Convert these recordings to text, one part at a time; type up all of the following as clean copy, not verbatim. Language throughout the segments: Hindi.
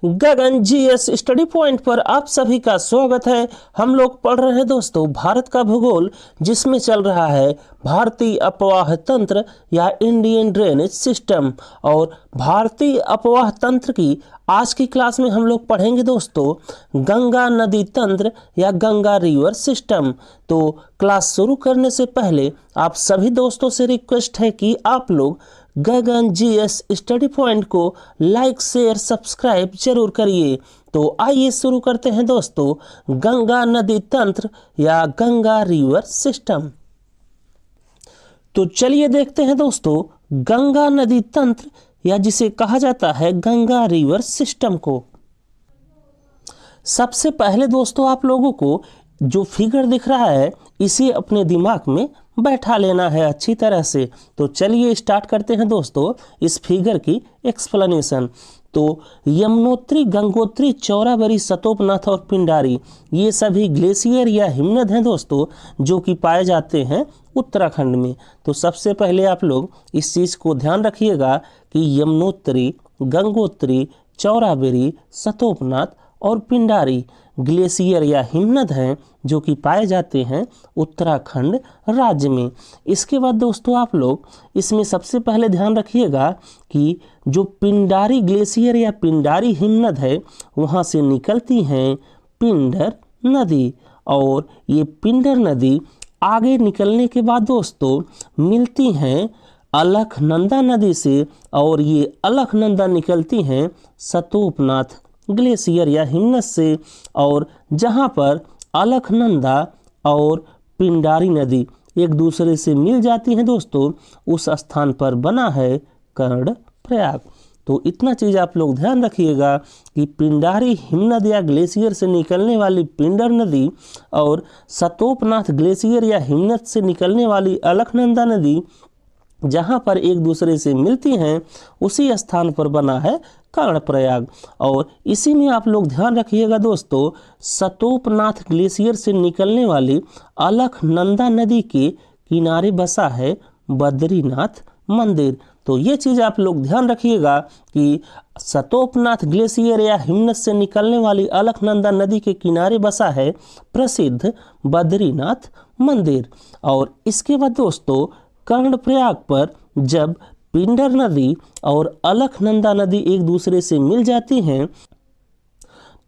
गगन जीएस स्टडी पॉइंट पर आप सभी का स्वागत है। हम लोग पढ़ रहे हैं दोस्तों भारत का भूगोल, जिसमें चल रहा है भारतीय अपवाह तंत्र या इंडियन ड्रेनेज सिस्टम। और भारतीय अपवाह तंत्र की आज की क्लास में हम लोग पढ़ेंगे दोस्तों गंगा नदी तंत्र या गंगा रिवर सिस्टम। तो क्लास शुरू करने से पहले आप सभी दोस्तों से रिक्वेस्ट है कि आप लोग गगन जीएस स्टडी पॉइंट को लाइक शेयर सब्सक्राइब जरूर करिए। तो आइए शुरू करते हैं दोस्तों गंगा नदी तंत्र या गंगा रिवर सिस्टम। तो चलिए देखते हैं दोस्तों गंगा नदी तंत्र या जिसे कहा जाता है गंगा रिवर सिस्टम को। सबसे पहले दोस्तों आप लोगों को जो फिगर दिख रहा है इसे अपने दिमाग में बैठा लेना है अच्छी तरह से। तो चलिए स्टार्ट करते हैं दोस्तों इस फिगर की एक्सप्लेनेशन। तो यमुनोत्री, गंगोत्री, चौराबाड़ी, सतोपनाथ और पिंडारी ये सभी ग्लेशियर या हिमनद हैं दोस्तों, जो कि पाए जाते हैं उत्तराखंड में। तो सबसे पहले आप लोग इस चीज़ को ध्यान रखिएगा कि यमुनोत्री, गंगोत्री, चौराबाड़ी, सतोपनाथ और पिंडारी ग्लेशियर या हिमनद हैं जो कि पाए जाते हैं उत्तराखंड राज्य में। इसके बाद दोस्तों आप लोग इसमें सबसे पहले ध्यान रखिएगा कि जो पिंडारी ग्लेशियर या पिंडारी हिमनद है वहाँ से निकलती हैं पिंडर नदी। और ये पिंडर नदी आगे निकलने के बाद दोस्तों मिलती हैं अलकनंदा नदी से, और ये अलकनंदा निकलती हैं सतोपनाथ ग्लेशियर या हिमनद से। और जहाँ पर अलकनंदा और पिंडारी नदी एक दूसरे से मिल जाती हैं दोस्तों, उस स्थान पर बना है कर्णप्रयाग। तो इतना चीज़ आप लोग ध्यान रखिएगा कि पिंडारी हिमनद या ग्लेशियर से निकलने वाली पिंडर नदी और सतोपनाथ ग्लेशियर या हिमनद से निकलने वाली अलकनंदा नदी जहाँ पर एक दूसरे से मिलती हैं उसी स्थान पर बना है कर्णप्रयाग। और इसी में आप लोग ध्यान रखिएगा दोस्तों सतोपनाथ ग्लेशियर से निकलने वाली अलकनंदा नदी के किनारे बसा है बद्रीनाथ मंदिर। तो ये चीज़ आप लोग ध्यान रखिएगा कि सतोपनाथ ग्लेशियर या हिमनद से निकलने वाली अलकनंदा नदी के किनारे बसा है प्रसिद्ध बद्रीनाथ मंदिर। और इसके बाद दोस्तों कर्णप्रयाग पर जब पिंडर नदी और अलकनंदा नदी एक दूसरे से मिल जाती हैं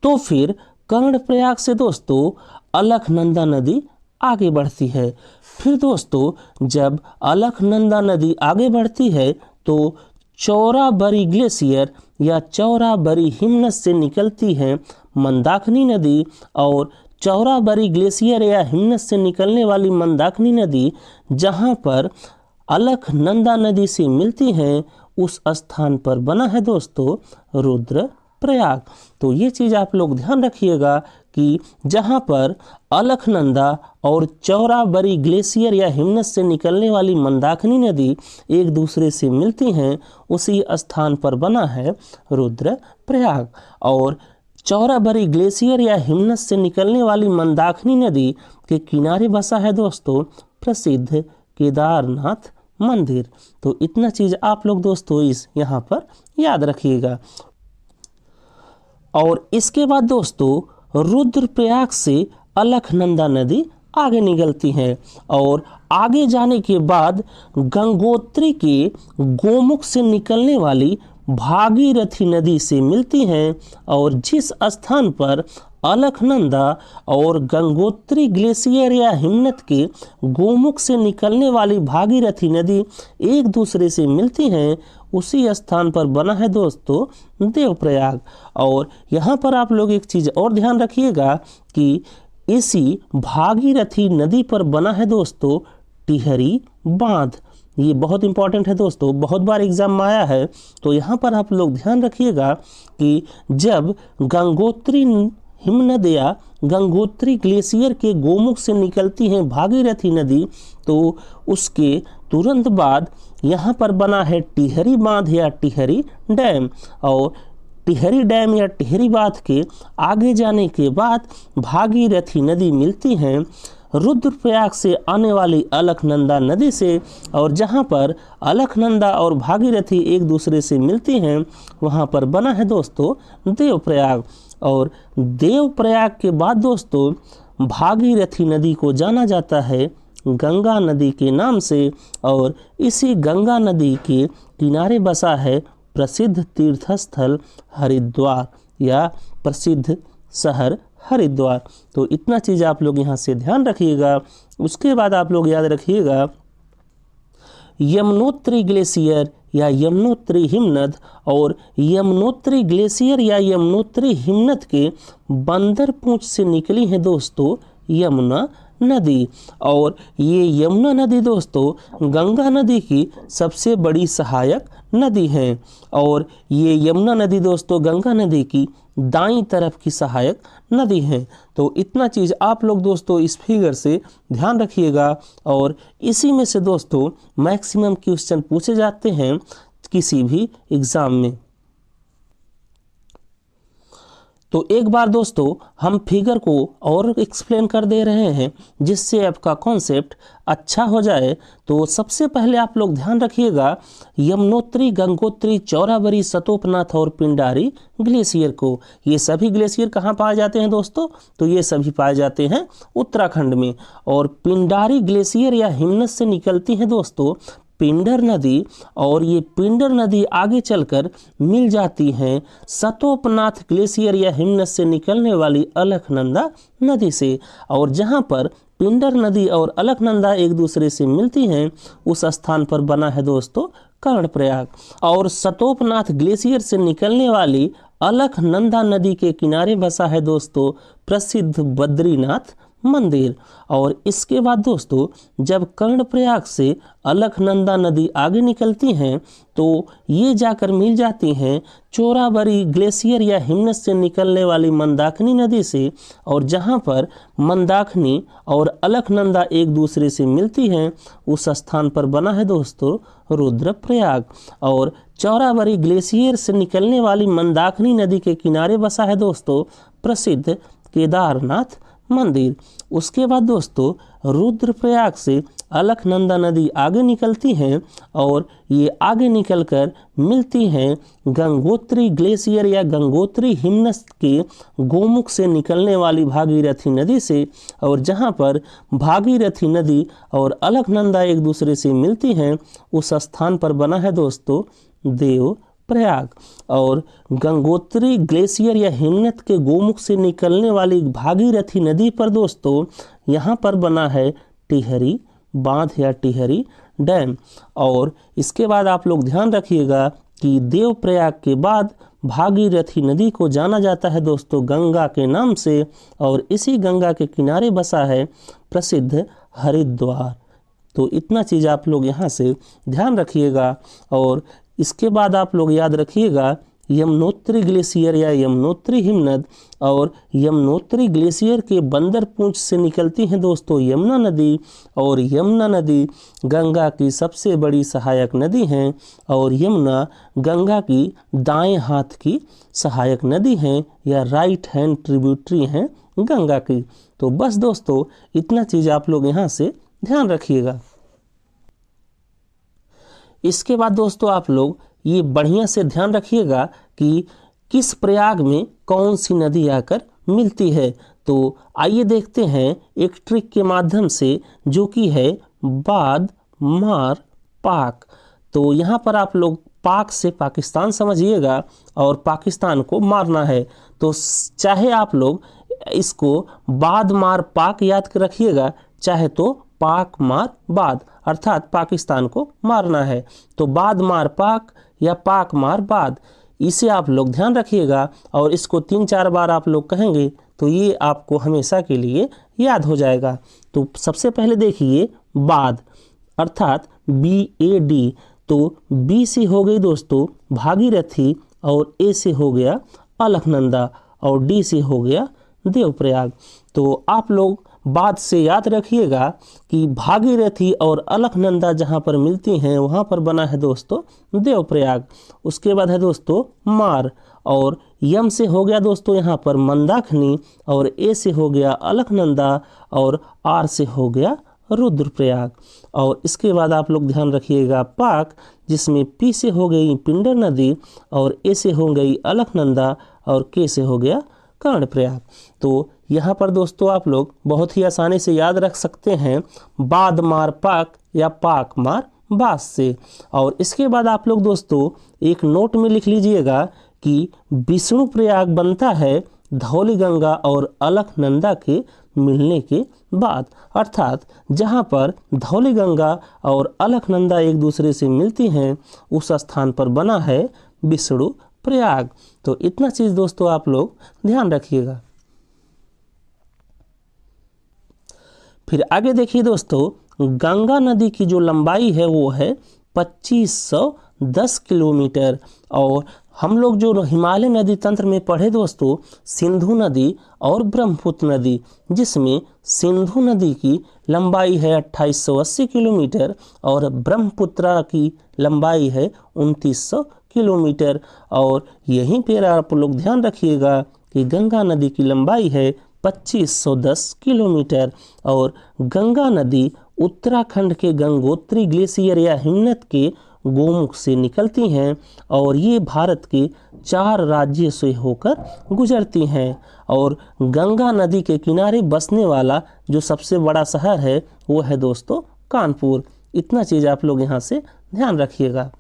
तो फिर कर्णप्रयाग से दोस्तों अलकनंदा नदी आगे बढ़ती है। फिर दोस्तों जब अलकनंदा नदी आगे बढ़ती है तो चौराबाड़ी ग्लेशियर या चौराबाड़ी हिमनद से निकलती है मंदाकिनी नदी। और चौराबाड़ी ग्लेशियर या हिमनद से निकलने वाली मंदाकिनी नदी जहाँ पर अलकनंदा नदी से मिलती हैं उस स्थान पर बना है दोस्तों रुद्रप्रयाग। तो ये चीज़ आप लोग ध्यान रखिएगा कि जहाँ पर अलकनंदा और चौराबाड़ी ग्लेशियर या हिमनद से निकलने वाली मंदाकिनी नदी एक दूसरे से मिलती हैं उसी स्थान पर बना है रुद्रप्रयाग। और चौराबाड़ी ग्लेशियर या हिमनद से निकलने वाली मंदाकिनी नदी के किनारे बसा है दोस्तों प्रसिद्ध केदारनाथ मंदिर। तो इतना चीज़ आप लोग दोस्तों इस यहाँ पर याद रखिएगा। और इसके बाद दोस्तों रुद्रप्रयाग से अलकनंदा नदी आगे निकलती है और आगे जाने के बाद गंगोत्री के गोमुख से निकलने वाली भागीरथी नदी से मिलती हैं। और जिस स्थान पर अलकनंदा और गंगोत्री ग्लेशियर या हिमनद के गोमुख से निकलने वाली भागीरथी नदी एक दूसरे से मिलती हैं उसी स्थान पर बना है दोस्तों देवप्रयाग। और यहाँ पर आप लोग एक चीज़ और ध्यान रखिएगा कि इसी भागीरथी नदी पर बना है दोस्तों टिहरी बांध। ये बहुत इंपॉर्टेंट है दोस्तों, बहुत बार एग्जाम में आया है। तो यहाँ पर आप लोग ध्यान रखिएगा कि जब गंगोत्री हिमनद या गंगोत्री ग्लेशियर के गोमुख से निकलती हैं भागीरथी नदी तो उसके तुरंत बाद यहाँ पर बना है टिहरी बांध या टिहरी डैम। और टिहरी डैम या टिहरी बांध के आगे जाने के बाद भागीरथी नदी मिलती हैं रुद्रप्रयाग से आने वाली अलकनंदा नदी से, और जहाँ पर अलकनंदा और भागीरथी एक दूसरे से मिलती हैं वहाँ पर बना है दोस्तों देवप्रयाग। और देवप्रयाग के बाद दोस्तों भागीरथी नदी को जाना जाता है गंगा नदी के नाम से, और इसी गंगा नदी के किनारे बसा है प्रसिद्ध तीर्थस्थल हरिद्वार या प्रसिद्ध शहर हरिद्वार। तो इतना चीज़ आप लोग यहाँ से ध्यान रखिएगा। उसके बाद आप लोग याद रखिएगा यमुनोत्री ग्लेशियर या यमुनोत्री हिमनद, और यमुनोत्री ग्लेशियर या यमुनोत्री हिमनद के बंदर पूंछ से निकली है दोस्तों यमुना नदी। और ये यमुना नदी दोस्तों गंगा नदी की सबसे बड़ी सहायक नदी है, और ये यमुना नदी दोस्तों गंगा नदी की दाईं तरफ की सहायक नदी है। तो इतना चीज़ आप लोग दोस्तों इस फिगर से ध्यान रखिएगा, और इसी में से दोस्तों मैक्सिमम क्वेश्चन पूछे जाते हैं किसी भी एग्ज़ाम में। तो एक बार दोस्तों हम फिगर को और एक्सप्लेन कर दे रहे हैं जिससे आपका कॉन्सेप्ट अच्छा हो जाए। तो सबसे पहले आप लोग ध्यान रखिएगा यमुनोत्री, गंगोत्री, चौराबाड़ी, सतोपनाथ और पिंडारी ग्लेशियर को। ये सभी ग्लेशियर कहाँ पाए जाते हैं दोस्तों? तो ये सभी पाए जाते हैं उत्तराखंड में। और पिंडारी ग्लेशियर या हिमनद से निकलती है दोस्तों पिंडर नदी, और ये पिंडर नदी आगे चलकर मिल जाती हैं सतोपनाथ ग्लेशियर या हिमनद से निकलने वाली अलकनंदा नदी से। और जहाँ पर पिंडर नदी और अलकनंदा एक दूसरे से मिलती हैं उस स्थान पर बना है दोस्तों कर्णप्रयाग। और सतोपनाथ ग्लेशियर से निकलने वाली अलकनंदा नदी के किनारे बसा है दोस्तों प्रसिद्ध बद्रीनाथ मंदिर। और इसके बाद दोस्तों जब कर्णप्रयाग से अलकनंदा नदी आगे निकलती हैं तो ये जाकर मिल जाती हैं चौराबाड़ी ग्लेशियर या हिमनद से निकलने वाली मंदाकिनी नदी से। और जहाँ पर मंदाकिनी और अलकनंदा एक दूसरे से मिलती हैं उस स्थान पर बना है दोस्तों रुद्रप्रयाग। और चौराबाड़ी ग्लेशियर से निकलने वाली मंदाकिनी नदी के किनारे बसा है दोस्तों प्रसिद्ध केदारनाथ मंदिर। उसके बाद दोस्तों रुद्रप्रयाग से अलकनंदा नदी आगे निकलती हैं और ये आगे निकलकर मिलती हैं गंगोत्री ग्लेशियर या गंगोत्री हिमनद के गोमुख से निकलने वाली भागीरथी नदी से। और जहाँ पर भागीरथी नदी और अलकनंदा एक दूसरे से मिलती हैं उस स्थान पर बना है दोस्तों देवप्रयाग। और गंगोत्री ग्लेशियर या हिमनद के गोमुख से निकलने वाली भागीरथी नदी पर दोस्तों यहाँ पर बना है टिहरी बांध या टिहरी डैम। और इसके बाद आप लोग ध्यान रखिएगा कि देवप्रयाग के बाद भागीरथी नदी को जाना जाता है दोस्तों गंगा के नाम से, और इसी गंगा के किनारे बसा है प्रसिद्ध हरिद्वार। तो इतना चीज़ आप लोग यहाँ से ध्यान रखिएगा। और इसके बाद आप लोग याद रखिएगा यमुनोत्री ग्लेशियर या यमुनोत्री हिमनद, और यमुनोत्री ग्लेशियर के बंदर पूंछ से निकलती हैं दोस्तों यमुना नदी। और यमुना नदी गंगा की सबसे बड़ी सहायक नदी हैं, और यमुना गंगा की दाएं हाथ की सहायक नदी हैं या राइट हैंड ट्रिब्यूटरी हैं गंगा की। तो बस दोस्तों इतना चीज़ आप लोग यहाँ से ध्यान रखिएगा। इसके बाद दोस्तों आप लोग ये बढ़िया से ध्यान रखिएगा कि किस प्रयाग में कौन सी नदी आकर मिलती है। तो आइए देखते हैं एक ट्रिक के माध्यम से जो कि है बाद मार पाक। तो यहाँ पर आप लोग पाक से पाकिस्तान समझिएगा और पाकिस्तान को मारना है। तो चाहे आप लोग इसको बाद मार पाक याद रखिएगा, चाहे तो पाक मार बाद, अर्थात पाकिस्तान को मारना है। तो बाद मार पाक या पाक मार बाद, इसे आप लोग ध्यान रखिएगा और इसको 3-4 बार आप लोग कहेंगे तो ये आपको हमेशा के लिए याद हो जाएगा। तो सबसे पहले देखिए बाद अर्थात BAD। तो B से हो गई दोस्तों भागीरथी, और A से हो गया अलकनंदा, और D से हो गया देवप्रयाग। तो आप लोग बाद से याद रखिएगा कि भागीरथी और अलकनंदा जहाँ पर मिलती हैं वहाँ पर बना है दोस्तों देवप्रयाग। उसके बाद है दोस्तों मार, और यम से हो गया दोस्तों यहाँ पर मंदाकिनी, और ए से हो गया अलकनंदा, और आर से हो गया रुद्रप्रयाग। और इसके बाद आप लोग ध्यान रखिएगा पाक, जिसमें पी से हो गई पिंडर नदी, और ए से हो गई अलकनंदा, और के से हो गया कर्णप्रयाग। तो यहाँ पर दोस्तों आप लोग बहुत ही आसानी से याद रख सकते हैं बाद मार पाक या पाक मार बास से। और इसके बाद आप लोग दोस्तों एक नोट में लिख लीजिएगा कि विष्णु प्रयाग बनता है धौली गंगा और अलकनंदा के मिलने के बाद, अर्थात जहाँ पर धौली गंगा और अलकनंदा एक दूसरे से मिलती हैं उस स्थान पर बना है विष्णु प्रयाग। तो इतना चीज़ दोस्तों आप लोग ध्यान रखिएगा। फिर आगे देखिए दोस्तों, गंगा नदी की जो लंबाई है वो है 2510 किलोमीटर। और हम लोग जो हिमालय नदी तंत्र में पढ़े दोस्तों सिंधु नदी और ब्रह्मपुत्र नदी, जिसमें सिंधु नदी की लंबाई है 2880 किलोमीटर और ब्रह्मपुत्र की लंबाई है 2900 किलोमीटर। और यहीं पर आप लोग ध्यान रखिएगा कि गंगा नदी की लंबाई है 2510 किलोमीटर। और गंगा नदी उत्तराखंड के गंगोत्री ग्लेशियर या हिमनद के गोमुख से निकलती हैं और ये भारत के 4 राज्यों से होकर गुजरती हैं। और गंगा नदी के किनारे बसने वाला जो सबसे बड़ा शहर है वो है दोस्तों कानपुर। इतना चीज़ आप लोग यहाँ से ध्यान रखिएगा।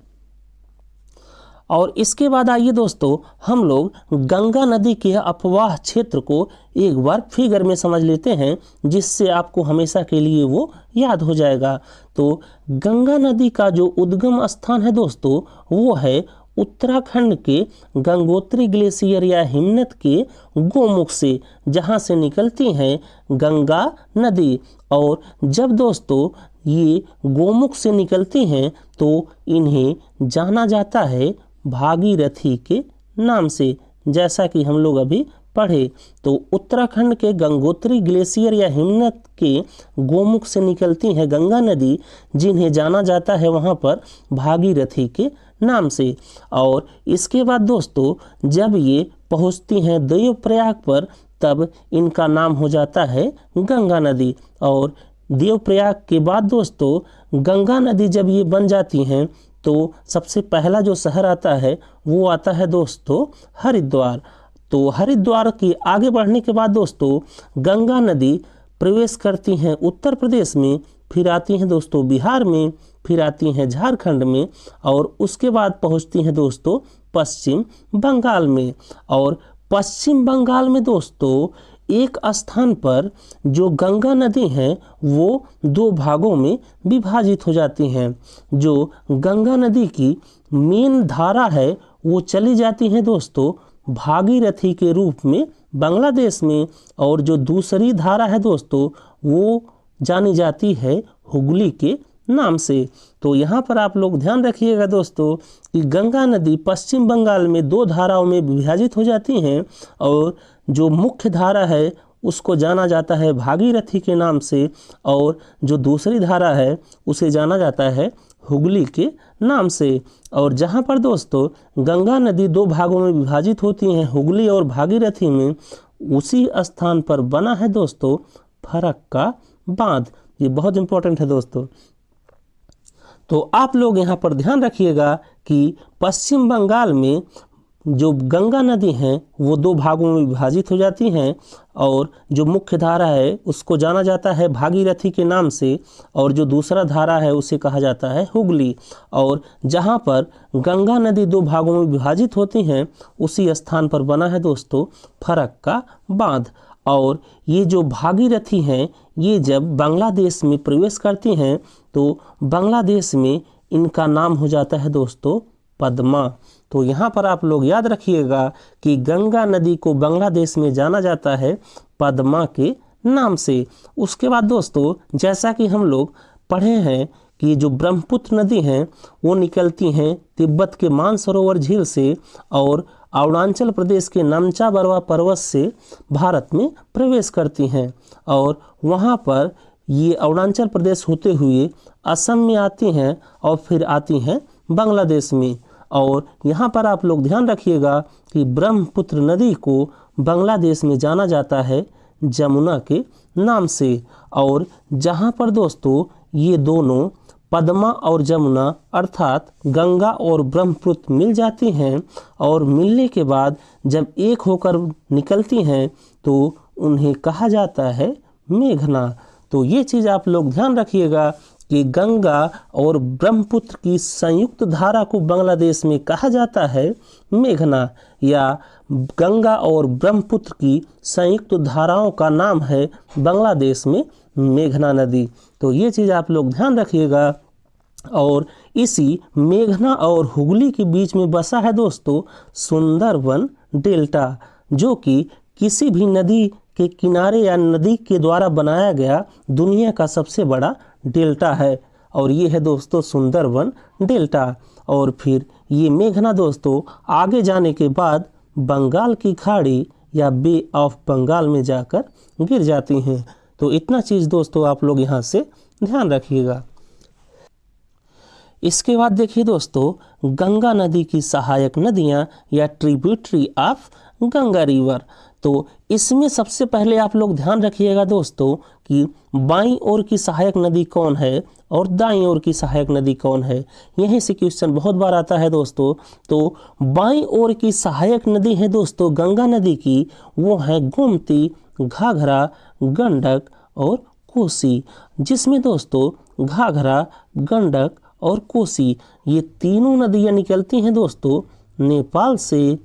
और इसके बाद आइए दोस्तों हम लोग गंगा नदी के अपवाह क्षेत्र को एक बार फिगर में समझ लेते हैं, जिससे आपको हमेशा के लिए वो याद हो जाएगा। तो गंगा नदी का जो उद्गम स्थान है दोस्तों वो है उत्तराखंड के गंगोत्री ग्लेशियर या हिमनद के गोमुख से, जहाँ से निकलती हैं गंगा नदी। और जब दोस्तों ये गोमुख से निकलती हैं तो इन्हें जाना जाता है भागीरथी के नाम से, जैसा कि हम लोग अभी पढ़े। तो उत्तराखंड के गंगोत्री ग्लेशियर या हिमनद के गोमुख से निकलती है गंगा नदी, जिन्हें जाना जाता है वहाँ पर भागीरथी के नाम से। और इसके बाद दोस्तों जब ये पहुँचती हैं देवप्रयाग पर, तब इनका नाम हो जाता है गंगा नदी। और देवप्रयाग के बाद दोस्तों गंगा नदी जब ये बन जाती हैं तो सबसे पहला जो शहर आता है वो आता है दोस्तों हरिद्वार। तो हरिद्वार के आगे बढ़ने के बाद दोस्तों गंगा नदी प्रवेश करती हैं उत्तर प्रदेश में, फिर आती हैं दोस्तों बिहार में, फिर आती हैं झारखंड में, और उसके बाद पहुंचती हैं दोस्तों पश्चिम बंगाल में। और पश्चिम बंगाल में दोस्तों एक स्थान पर जो गंगा नदी है वो 2 भागों में विभाजित हो जाती हैं। जो गंगा नदी की मेन धारा है वो चली जाती है दोस्तों भागीरथी के रूप में बांग्लादेश में, और जो दूसरी धारा है दोस्तों वो जानी जाती है हुगली के नाम से। तो यहाँ पर आप लोग ध्यान रखिएगा दोस्तों कि गंगा नदी पश्चिम बंगाल में 2 धाराओं में विभाजित हो जाती हैं, और जो मुख्य धारा है उसको जाना जाता है भागीरथी के नाम से, और जो दूसरी धारा है उसे जाना जाता है हुगली के नाम से। और जहाँ पर दोस्तों गंगा नदी 2 भागों में विभाजित होती हैं हुगली और भागीरथी में, उसी स्थान पर बना है दोस्तों फरक्का बांध। ये बहुत इंपॉर्टेंट है दोस्तों। तो आप लोग यहाँ पर ध्यान रखिएगा कि पश्चिम बंगाल में जो गंगा नदी हैं वो 2 भागों में विभाजित हो जाती हैं, और जो मुख्य धारा है उसको जाना जाता है भागीरथी के नाम से, और जो दूसरा धारा है उसे कहा जाता है हुगली। और जहाँ पर गंगा नदी 2 भागों में विभाजित होती हैं उसी स्थान पर बना है दोस्तों फरक्का बांध। और ये जो भागीरथी हैं ये जब बांग्लादेश में प्रवेश करती हैं तो बांग्लादेश में इनका नाम हो जाता है दोस्तों पद्मा। तो यहाँ पर आप लोग याद रखिएगा कि गंगा नदी को बांग्लादेश में जाना जाता है पद्मा के नाम से। उसके बाद दोस्तों जैसा कि हम लोग पढ़े हैं कि जो ब्रह्मपुत्र नदी हैं वो निकलती हैं तिब्बत के मानसरोवर झील से, और अरुणाचल प्रदेश के नामचा बरवा पर्वत से भारत में प्रवेश करती हैं, और वहाँ पर ये अरुणाचल प्रदेश होते हुए असम में आती हैं और फिर आती हैं बांग्लादेश में। और यहाँ पर आप लोग ध्यान रखिएगा कि ब्रह्मपुत्र नदी को बांग्लादेश में जाना जाता है जमुना के नाम से। और जहाँ पर दोस्तों ये दोनों पद्मा और जमुना अर्थात गंगा और ब्रह्मपुत्र मिल जाती हैं और मिलने के बाद जब एक होकर निकलती हैं तो उन्हें कहा जाता है मेघना। तो ये चीज़ आप लोग ध्यान रखिएगा कि गंगा और ब्रह्मपुत्र की संयुक्त धारा को बांग्लादेश में कहा जाता है मेघना, या गंगा और ब्रह्मपुत्र की संयुक्त धाराओं का नाम है बांग्लादेश में मेघना नदी। तो ये चीज़ आप लोग ध्यान रखिएगा। और इसी मेघना और हुगली के बीच में बसा है दोस्तों सुंदरवन डेल्टा, जो कि किसी भी नदी के किनारे या नदी के द्वारा बनाया गया दुनिया का सबसे बड़ा डेल्टा है। और ये है दोस्तों सुंदरवन डेल्टा। और फिर ये मेघना दोस्तों आगे जाने के बाद बंगाल की खाड़ी या बे ऑफ बंगाल में जाकर गिर जाती हैं। तो इतना चीज़ दोस्तों आप लोग यहाँ से ध्यान रखिएगा। इसके बाद देखिए दोस्तों गंगा नदी की सहायक नदियाँ या ट्रिब्यूटरी ऑफ गंगा रिवर। तो इसमें सबसे पहले आप लोग ध्यान रखिएगा दोस्तों कि बाईं ओर की सहायक नदी कौन है और दाईं ओर की सहायक नदी कौन है। यहीं से क्वेश्चन बहुत बार आता है दोस्तों। तो बाईं ओर की सहायक नदी है दोस्तों गंगा नदी की, वो है गोमती, घाघरा, गंडक और कोसी, जिसमें दोस्तों घाघरा, गंडक और कोसी ये तीनों नदियाँ निकलती हैं दोस्तों नेपाल से,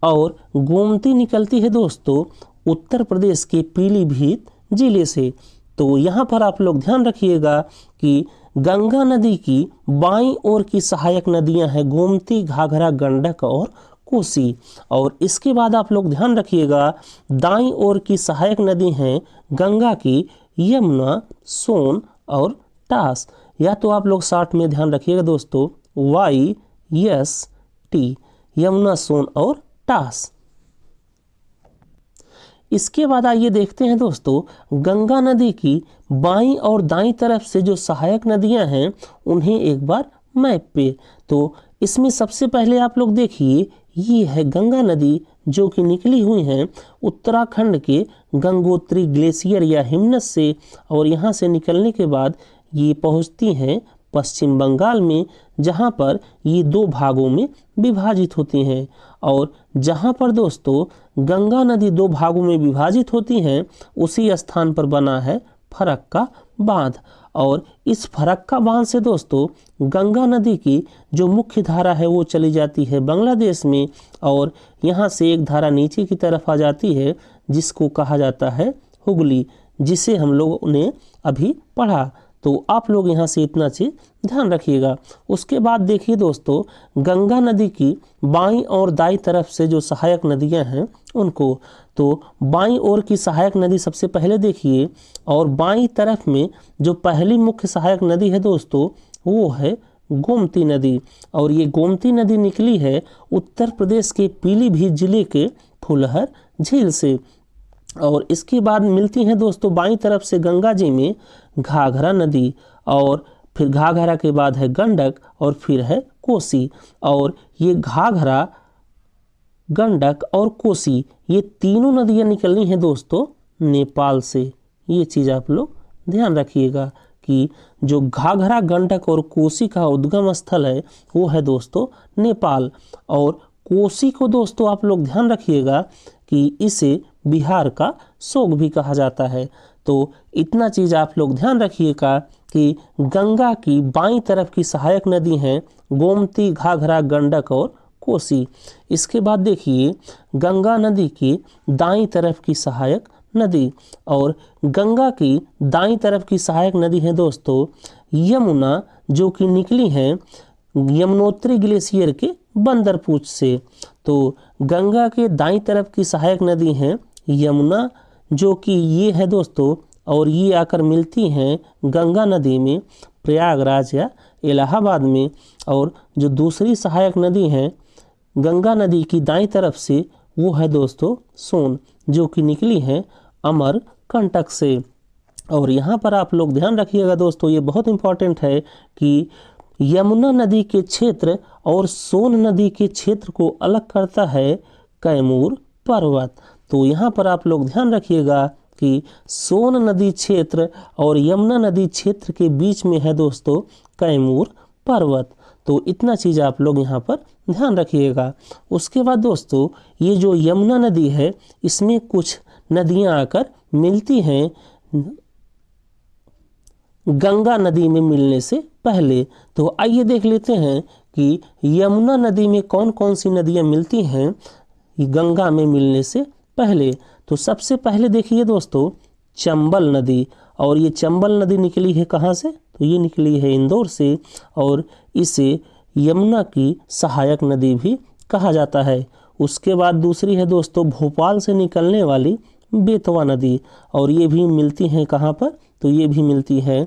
और गोमती निकलती है दोस्तों उत्तर प्रदेश के पीलीभीत जिले से। तो यहाँ पर आप लोग ध्यान रखिएगा कि गंगा नदी की बाईं ओर की सहायक नदियाँ हैं गोमती, घाघरा, गंडक और कोसी। और इसके बाद आप लोग ध्यान रखिएगा दाईं ओर की सहायक नदी हैं गंगा की यमुना, सोन और टास, या तो आप लोग शॉर्ट में ध्यान रखिएगा दोस्तों YST, यमुना, सोन और टास। इसके बाद आइए देखते हैं दोस्तों गंगा नदी की बाईं और दाईं तरफ से जो सहायक नदियां हैं उन्हें एक बार मैप पे। तो इसमें सबसे पहले आप लोग देखिए ये है गंगा नदी जो कि निकली हुई हैं उत्तराखंड के गंगोत्री ग्लेशियर या हिमनद से, और यहाँ से निकलने के बाद ये पहुँचती हैं पश्चिम बंगाल में, जहाँ पर ये दो भागों में विभाजित होती हैं। और जहाँ पर दोस्तों गंगा नदी दो भागों में विभाजित होती हैं उसी स्थान पर बना है फरक्का बांध। और इस फरक्का बांध से दोस्तों गंगा नदी की जो मुख्य धारा है वो चली जाती है बांग्लादेश में, और यहाँ से एक धारा नीचे की तरफ आ जाती है जिसको कहा जाता है हुगली, जिसे हम लोगों ने अभी पढ़ा। तो आप लोग यहाँ से इतना चीज़ ध्यान रखिएगा। उसके बाद देखिए दोस्तों गंगा नदी की बाईं और दाईं तरफ से जो सहायक नदियाँ हैं उनको, तो बाईं ओर की सहायक नदी सबसे पहले देखिए, और बाईं तरफ में जो पहली मुख्य सहायक नदी है दोस्तों वो है गोमती नदी। और ये गोमती नदी निकली है उत्तर प्रदेश के पीलीभीत जिले के फुलहर झील से। और इसके बाद मिलती हैं दोस्तों बाईं तरफ से गंगा जी में घाघरा नदी, और फिर घाघरा के बाद है गंडक, और फिर है कोसी। और ये घाघरा, गंडक और कोसी ये तीनों नदियाँ निकलनी हैं दोस्तों नेपाल से। ये चीज़ आप लोग ध्यान रखिएगा कि जो घाघरा, गंडक और कोसी का उद्गम स्थल है वो है दोस्तों नेपाल। और कोसी को दोस्तों आप लोग ध्यान रखिएगा कि इसे बिहार का शोक भी कहा जाता है। तो इतना चीज़ आप लोग ध्यान रखिएगा कि गंगा की बाईं तरफ की सहायक नदी हैं गोमती, घाघरा, गंडक और कोसी। इसके बाद देखिए गंगा नदी की दाईं तरफ की सहायक नदी, और गंगा की दाईं तरफ की सहायक नदी है दोस्तों यमुना, जो कि निकली है यमुनोत्री ग्लेशियर के बंदरपूछ से। तो गंगा के दाईं तरफ की सहायक नदी हैं यमुना, जो कि ये है दोस्तों, और ये आकर मिलती हैं गंगा नदी में प्रयागराज या इलाहाबाद में। और जो दूसरी सहायक नदी है गंगा नदी की दाईं तरफ से वो है दोस्तों सोन, जो कि निकली है अमरकंटक से। और यहाँ पर आप लोग ध्यान रखिएगा दोस्तों, ये बहुत इम्पॉर्टेंट है कि यमुना नदी के क्षेत्र और सोन नदी के क्षेत्र को अलग करता है कैमूर पर्वत। तो यहाँ पर आप लोग ध्यान रखिएगा कि सोन नदी क्षेत्र और यमुना नदी क्षेत्र के बीच में है दोस्तों कैमूर पर्वत। तो इतना चीज़ आप लोग यहाँ पर ध्यान रखिएगा। उसके बाद दोस्तों ये जो यमुना नदी है इसमें कुछ नदियाँ आकर मिलती हैं गंगा नदी में मिलने से पहले। तो आइए देख लेते हैं कि यमुना नदी में कौन कौन सी नदियाँ मिलती हैं गंगा में मिलने से पहले। तो सबसे पहले देखिए दोस्तों चंबल नदी, और ये चंबल नदी निकली है कहाँ से? तो ये निकली है इंदौर से, और इसे यमुना की सहायक नदी भी कहा जाता है। उसके बाद दूसरी है दोस्तों भोपाल से निकलने वाली बेतवा नदी, और ये भी मिलती हैं कहाँ पर? तो ये भी मिलती है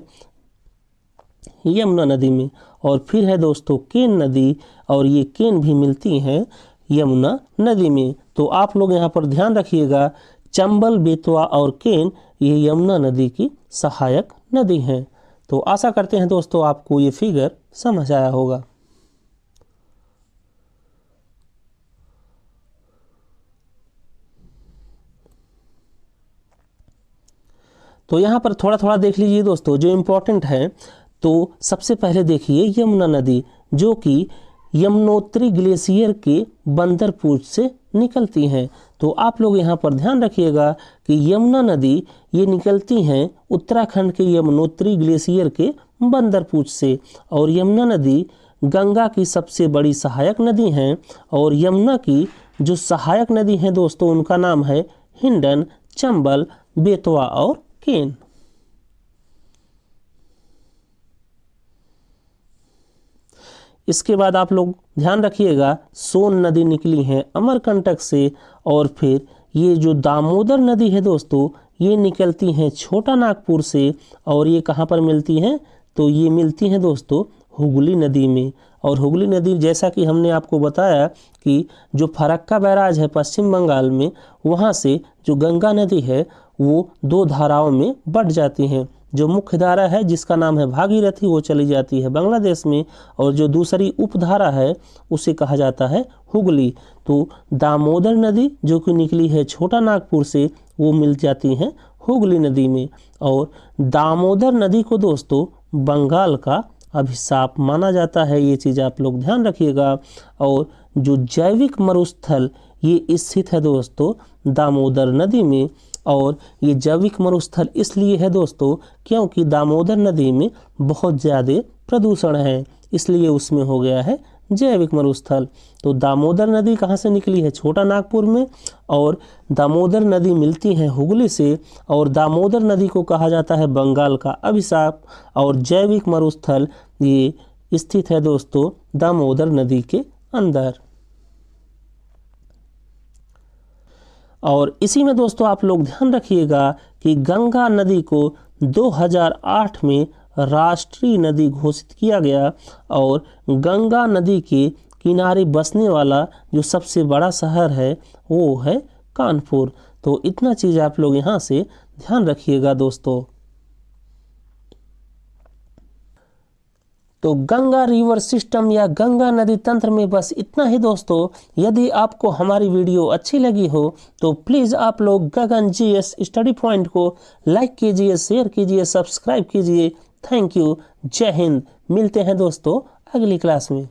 यमुना नदी में। और फिर है दोस्तों केन नदी, और ये केन भी मिलती हैं यमुना नदी में। तो आप लोग यहाँ पर ध्यान रखिएगा चंबल, बेतवा और केन ये यमुना नदी की सहायक नदी हैं। तो आशा करते हैं दोस्तों आपको ये फिगर समझ आया होगा। तो यहाँ पर थोड़ा थोड़ा देख लीजिए दोस्तों जो इम्पोर्टेंट है। तो सबसे पहले देखिए यमुना नदी जो कि यमुनोत्री ग्लेशियर के बंदरपुर से निकलती हैं। तो आप लोग यहाँ पर ध्यान रखिएगा कि यमुना नदी ये निकलती हैं उत्तराखंड के यमुनोत्री ग्लेशियर के बंदरपुर से, और यमुना नदी गंगा की सबसे बड़ी सहायक नदी हैं। और यमुना की जो सहायक नदी हैं दोस्तों उनका नाम है हिंडन, चंबल, बेतवा और केन। इसके बाद आप लोग ध्यान रखिएगा सोन नदी निकली है अमरकंटक से, और फिर ये जो दामोदर नदी है दोस्तों ये निकलती हैं छोटा नागपुर से, और ये कहाँ पर मिलती हैं? तो ये मिलती हैं दोस्तों हुगली नदी में। और हुगली नदी जैसा कि हमने आपको बताया कि जो फरक्का बैराज है पश्चिम बंगाल में, वहाँ से जो गंगा नदी है वो दो धाराओं में बट जाती हैं। जो मुख्य धारा है जिसका नाम है भागीरथी वो चली जाती है बांग्लादेश में, और जो दूसरी उपधारा है उसे कहा जाता है हुगली। तो दामोदर नदी जो कि निकली है छोटा नागपुर से वो मिल जाती हैं हुगली नदी में। और दामोदर नदी को दोस्तों बंगाल का अभिशाप माना जाता है, ये चीज़ आप लोग ध्यान रखिएगा। और जो जैविक मरुस्थल ये स्थित है दोस्तों दामोदर नदी में, और ये जैविक मरुस्थल इसलिए है दोस्तों क्योंकि दामोदर नदी में बहुत ज़्यादा प्रदूषण है, इसलिए उसमें हो गया है जैविक मरुस्थल। तो दामोदर नदी कहाँ से निकली है? छोटा नागपुर में, और दामोदर नदी मिलती है हुगली से, और दामोदर नदी को कहा जाता है बंगाल का अभिशाप, और जैविक मरुस्थल ये स्थित है दोस्तों दामोदर नदी के अंदर। और इसी में दोस्तों आप लोग ध्यान रखिएगा कि गंगा नदी को 2008 में राष्ट्रीय नदी घोषित किया गया, और गंगा नदी के किनारे बसने वाला जो सबसे बड़ा शहर है वो है कानपुर। तो इतना चीज़ आप लोग यहाँ से ध्यान रखिएगा दोस्तों। तो गंगा रिवर सिस्टम या गंगा नदी तंत्र में बस इतना ही दोस्तों। यदि आपको हमारी वीडियो अच्छी लगी हो तो प्लीज़ आप लोग गगन जीएस स्टडी पॉइंट को लाइक कीजिए, शेयर कीजिए, सब्सक्राइब कीजिए। Thank you. जय हिंद। मिलते हैं दोस्तों अगली क्लास में।